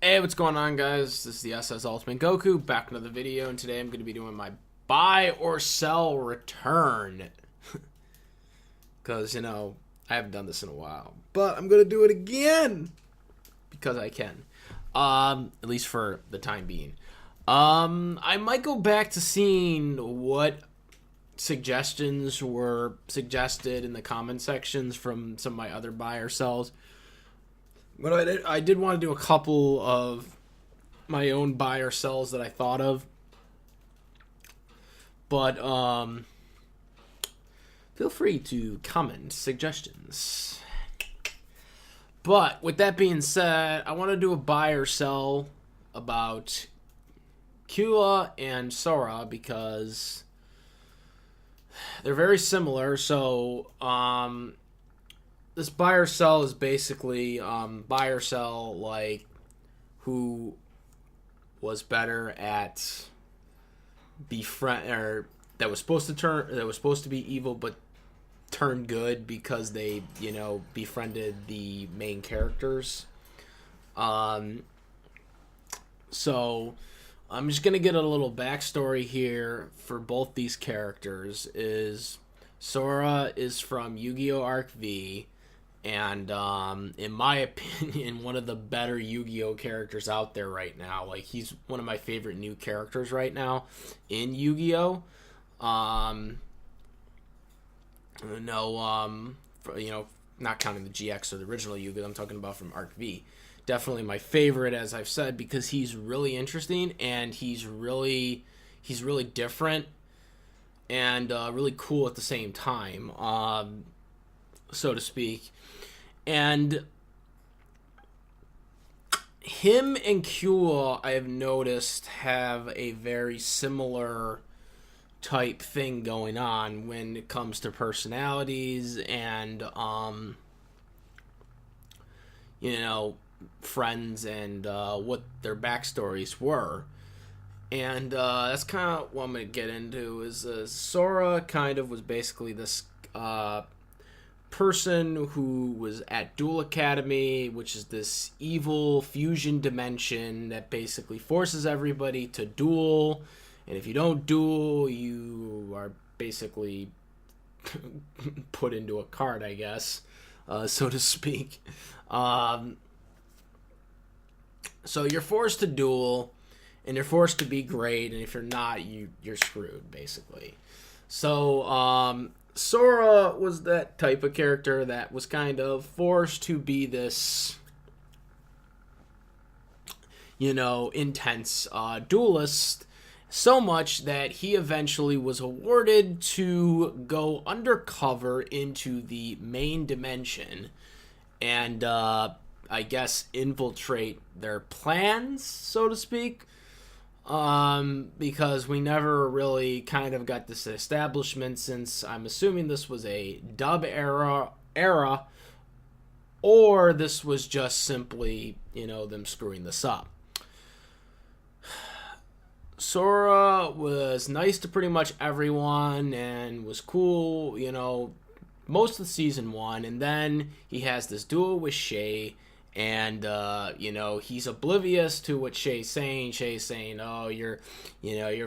Hey, what's going on, guys? This is the SS Ultimate Goku, back with another video, and today I'm going to be doing my buy or sell return. Because, I haven't done this in a while. But I'm going to do it again! Because I can. At least for the time being. I might go back to seeing what suggestions were suggested in the comment sections from some of my other buy or sells. But I did want to do a couple of my own buy or sells that I thought of. But feel free to comment suggestions. But with that being said, I want to do a buy or sell about Killua and Sora because they're very similar. So this buy or sell is basically buy or sell like who was better at befriend, or that was supposed to be evil but turned good because they befriended the main characters. So I'm just gonna get a little backstory here for both these characters. Is Sora is from Yu-Gi-Oh! Arc V. And in my opinion, one of the better Yu-Gi-Oh! Characters out there right now. Like, he's one of my favorite new characters right now in Yu-Gi-Oh! Not counting the GX or the original Yu-Gi-Oh! I'm talking about from Arc V. Definitely my favorite, as I've said, because he's really interesting and he's really different and really cool at the same time, so to speak. And him and Killua, I have noticed, have a very similar type thing going on when it comes to personalities and, friends and what their backstories were. And that's kind of what I'm going to get into. Is Sora kind of was basically this person who was at Duel Academy, which is this evil fusion dimension that basically forces everybody to duel, and if you don't duel, you are basically put into a cart, I guess, so to speak. So you're forced to duel, and you're forced to be great, and if you're not, you're screwed, basically. So Sora was that type of character that was kind of forced to be this, intense duelist, so much that he eventually was awarded to go undercover into the main dimension and, I guess, infiltrate their plans, so to speak. Because we never really kind of got this establishment, since I'm assuming this was a dub era, or this was just simply, them screwing this up. Sora was nice to pretty much everyone and was cool, most of season 1, and then he has this duel with Shay. And, he's oblivious to what Shay's saying. Shay's saying, oh, you're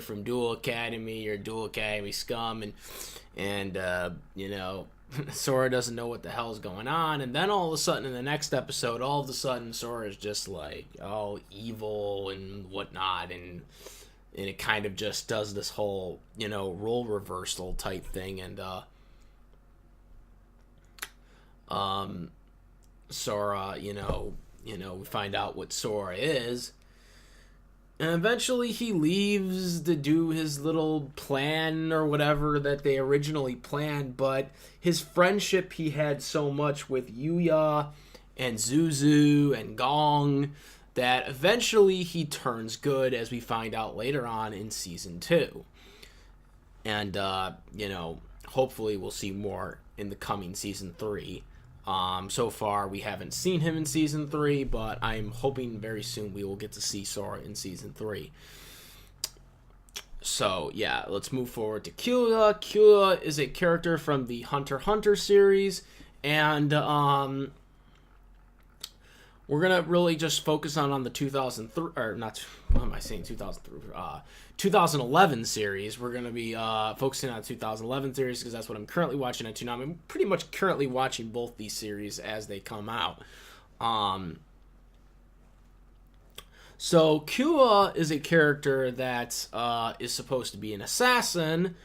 from Duel Academy, you're Duel Academy scum. And Sora doesn't know what the hell's going on. And then all of a sudden, in the next episode, Sora is just like, oh, evil and whatnot. And it kind of just does this whole, role reversal type thing. And, Sora, we find out what Sora is. And eventually he leaves to do his little plan or whatever that they originally planned, but his friendship he had so much with Yuya and Zuzu and Gong that eventually he turns good, as we find out later on in Season 2. And, hopefully we'll see more in the coming Season 3. So far, we haven't seen him in Season 3, but I'm hoping very soon we will get to see Sora in Season 3. So, yeah, let's move forward to Killua. Killua is a character from the Hunter x Hunter series, and we're gonna really just focus on the 2003 or not. What am I saying? 2003, 2011 series. We're gonna be focusing on 2011 series because that's what I'm currently watching at now. I'm pretty much currently watching both these series as they come out. So Killua is a character that is supposed to be an assassin.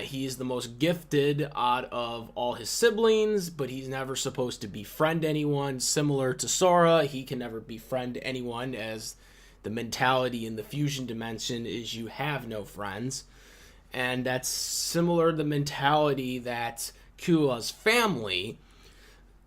He's the most gifted out of all his siblings, but he's never supposed to befriend anyone. Similar to Sora, he can never befriend anyone, as the mentality in the fusion dimension is you have no friends. And that's similar to the mentality that Killua's family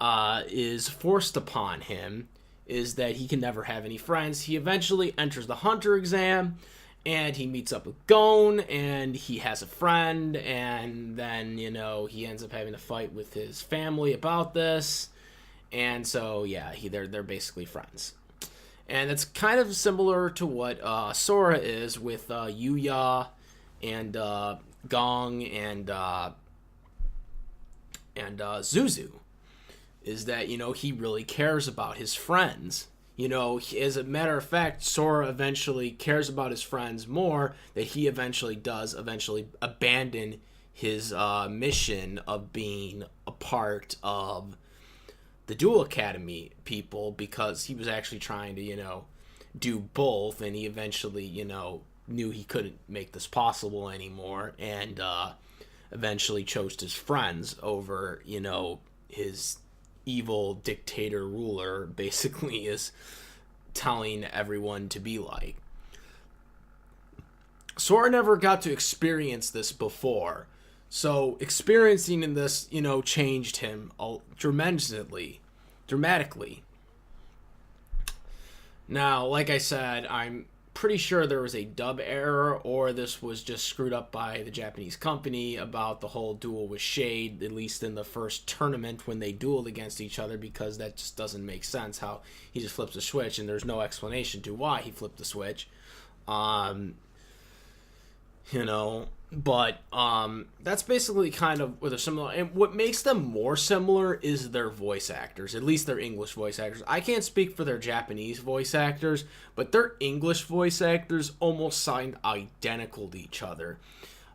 is forced upon him, is that he can never have any friends. He eventually enters the Hunter exam, and he meets up with Gon, and he has a friend, and then, he ends up having a fight with his family about this. And so, yeah, they're basically friends. And it's kind of similar to what Sora is with Yuya and Gong and Zuzu. Is that, he really cares about his friends. As a matter of fact, Sora eventually cares about his friends more, that he eventually abandon his mission of being a part of the Duel Academy people, because he was actually trying to, do both, and he eventually, knew he couldn't make this possible anymore, and eventually chose his friends over, his evil dictator ruler basically is telling everyone to be like. Sora never got to experience this before, so experiencing in this, changed him dramatically. Now, like I said, I'm pretty sure there was a dub error, or this was just screwed up by the Japanese company about the whole duel with Shade, at least in the first tournament when they dueled against each other, because that just doesn't make sense how he just flips a switch and there's no explanation to why he flipped the switch. But that's basically kind of where they're similar. And what makes them more similar is their voice actors, at least their English voice actors. I can't speak for their Japanese voice actors, but their English voice actors almost sound identical to each other.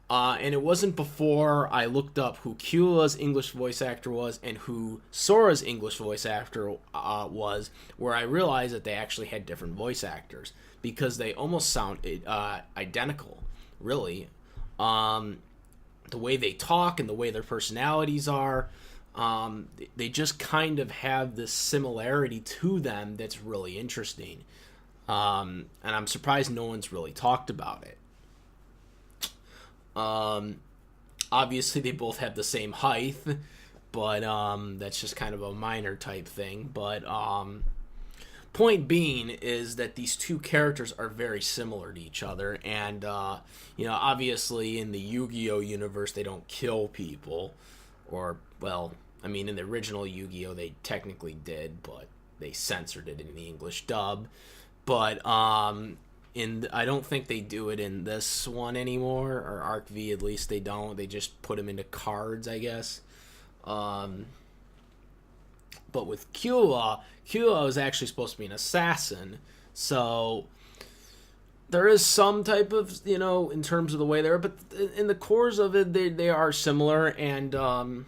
And it wasn't before I looked up who Killua's English voice actor was and who Sora's English voice actor was, where I realized that they actually had different voice actors, because they almost sound identical, really. The way they talk and the way their personalities are, they just kind of have this similarity to them that's really interesting. And I'm surprised no one's really talked about it. Obviously they both have the same height, but that's just kind of a minor type thing. But point being is that these two characters are very similar to each other, and obviously in the Yu-Gi-Oh universe they don't kill people, or, well, I mean, in the original Yu-Gi-Oh they technically did, but they censored it in the English dub. But I don't think they do it in this one anymore, or Arc V at least they don't. They just put them into cards, I guess. But with Killua is actually supposed to be an assassin, so there is some type of, in terms of the way they're, but in the cores of it, they are similar. And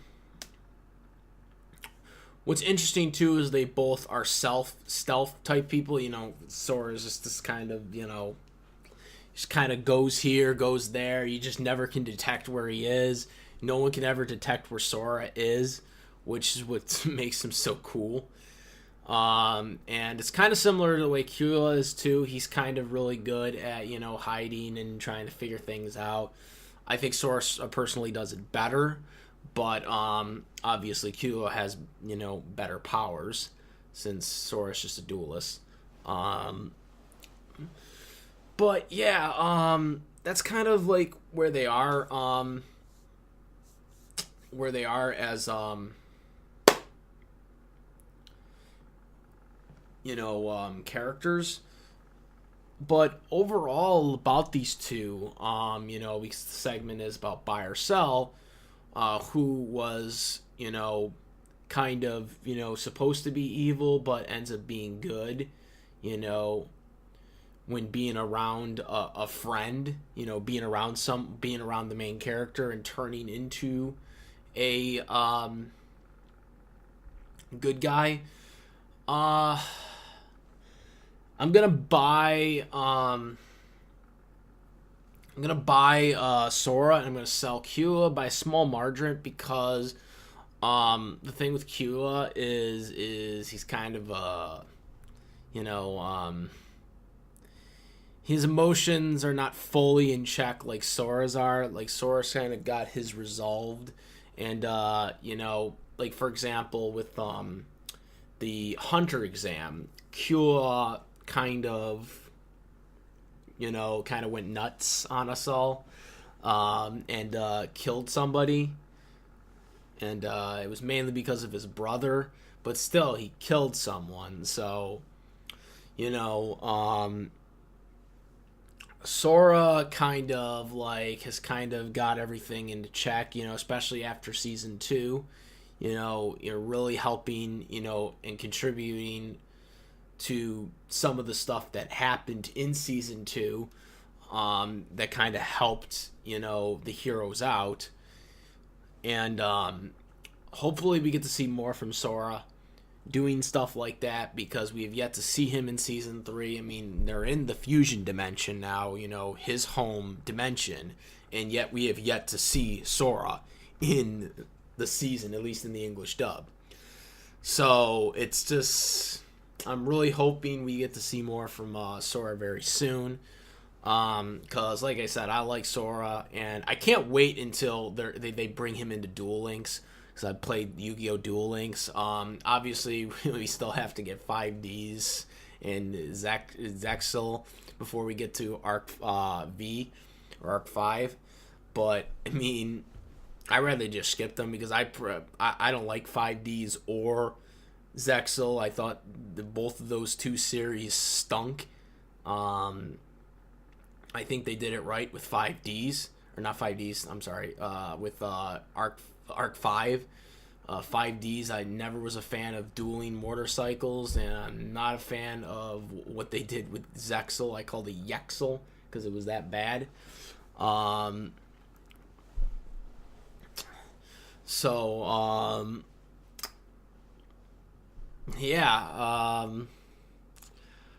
what's interesting too is they both are stealth type people. Sora is just this kind of, just kind of goes here, goes there. You just never can detect where he is. No one can ever detect where Sora is, which is what makes him so cool. And it's kind of similar to the way Killua is too. He's kind of really good at, hiding and trying to figure things out. I think Sora personally does it better, but obviously Killua has, better powers, since Sora's just a duelist. But yeah, that's kind of like where they are as characters. But overall about these two, because the segment is about buy or sell, who was, kind of, supposed to be evil but ends up being good, when being around a friend, being around the main character and turning into a good guy. I'm gonna buy Sora, and I'm gonna sell Killua by a small margin, because the thing with Killua is he's kind of his emotions are not fully in check like Sora's are. Like, Sora's kind of got his resolved, and like, for example, with the Hunter exam, Killua kind of went nuts on us all, and killed somebody, and it was mainly because of his brother, but still he killed someone. So Sora kind of has kind of got everything into check, especially after season 2. You're really helping, and contributing to some of the stuff that happened in season 2, that kind of helped, the heroes out. And hopefully we get to see more from Sora doing stuff like that, because we have yet to see him in season 3. I mean, they're in the fusion dimension now, his home dimension, and yet we have yet to see Sora in the season, at least in the English dub. So it's just, I'm really hoping we get to see more from Sora very soon, because like I said, I like Sora, and I can't wait until they bring him into Duel Links, because I played Yu-Gi-Oh! Duel Links. Obviously, we still have to get 5Ds and Zexal before we get to Arc V or Arc 5. But, I mean, I'd rather just skip them, because I don't like 5Ds or Zexal. I thought both of those two series stunk. I think they did it right with 5Ds. Or not 5Ds, I'm sorry. With Arc 5. 5Ds, I never was a fan of dueling motorcycles, and I'm not a fan of what they did with Zexal. I called it Yexal, because it was that bad.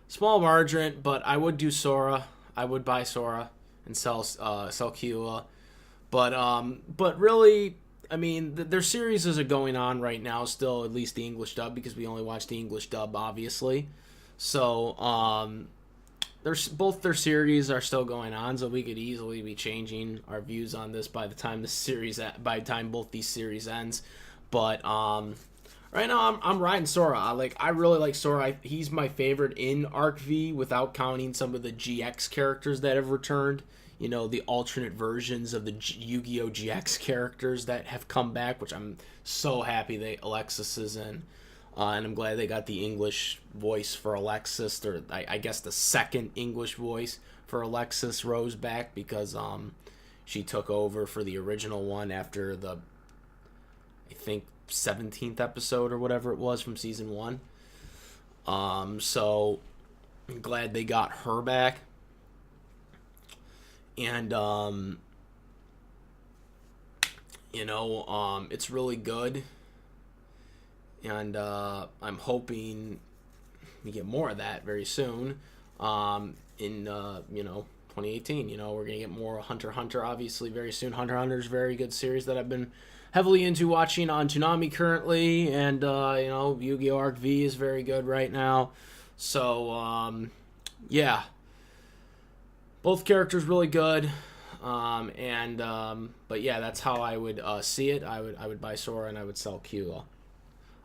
Small margin, but I would do Sora. I would buy Sora and sell Killua. But really, I mean, their series are going on right now still, at least the English dub, because we only watch the English dub, obviously. So, both their series are still going on, so we could easily be changing our views on this by the time both these series ends. But right now, I'm riding Sora. I really like Sora. He's my favorite in Arc V, without counting some of the GX characters that have returned. The alternate versions of the Yu-Gi-Oh! GX characters that have come back, which I'm so happy Alexis is in. And I'm glad they got the English voice for Alexis, or I guess the second English voice for Alexis Rose back, because she took over for the original one after the, I think, 17th episode or whatever it was from season 1. So I'm glad they got her back. And it's really good, and I'm hoping we get more of that very soon. In 2018, we're gonna get more Hunter x Hunter, obviously, very soon. Hunter x Hunter is a very good series that I've been heavily into watching on Toonami currently, and Yu-Gi-Oh! Arc V is very good right now. So yeah. Both characters really good, but yeah, that's how I would see it. I would buy Sora, and I would sell Killua.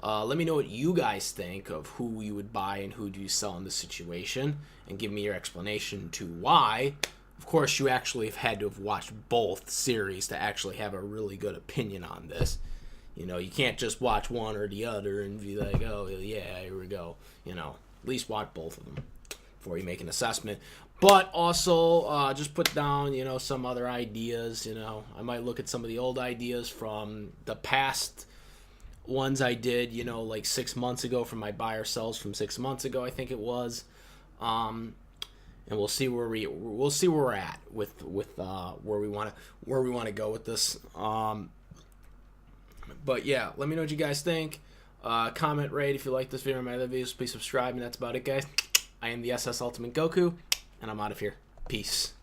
Let me know what you guys think of who you would buy and who do you sell in this situation, and give me your explanation to why. Of course, you actually have had to have watched both series to actually have a really good opinion on this. You can't just watch one or the other and be like, oh yeah, here we go. At least watch both of them before you make an assessment. But also, just put down, some other ideas. I might look at some of the old ideas from the past ones I did, you know, like 6 months ago from my buy or sells from 6 months ago, I think it was. And we'll see where we're at with where we want to go with this. But yeah, let me know what you guys think. Comment, rate if you like this video or my other videos. Please subscribe, and that's about it, guys. I am the SS Ultimate Goku, and I'm out of here. Peace.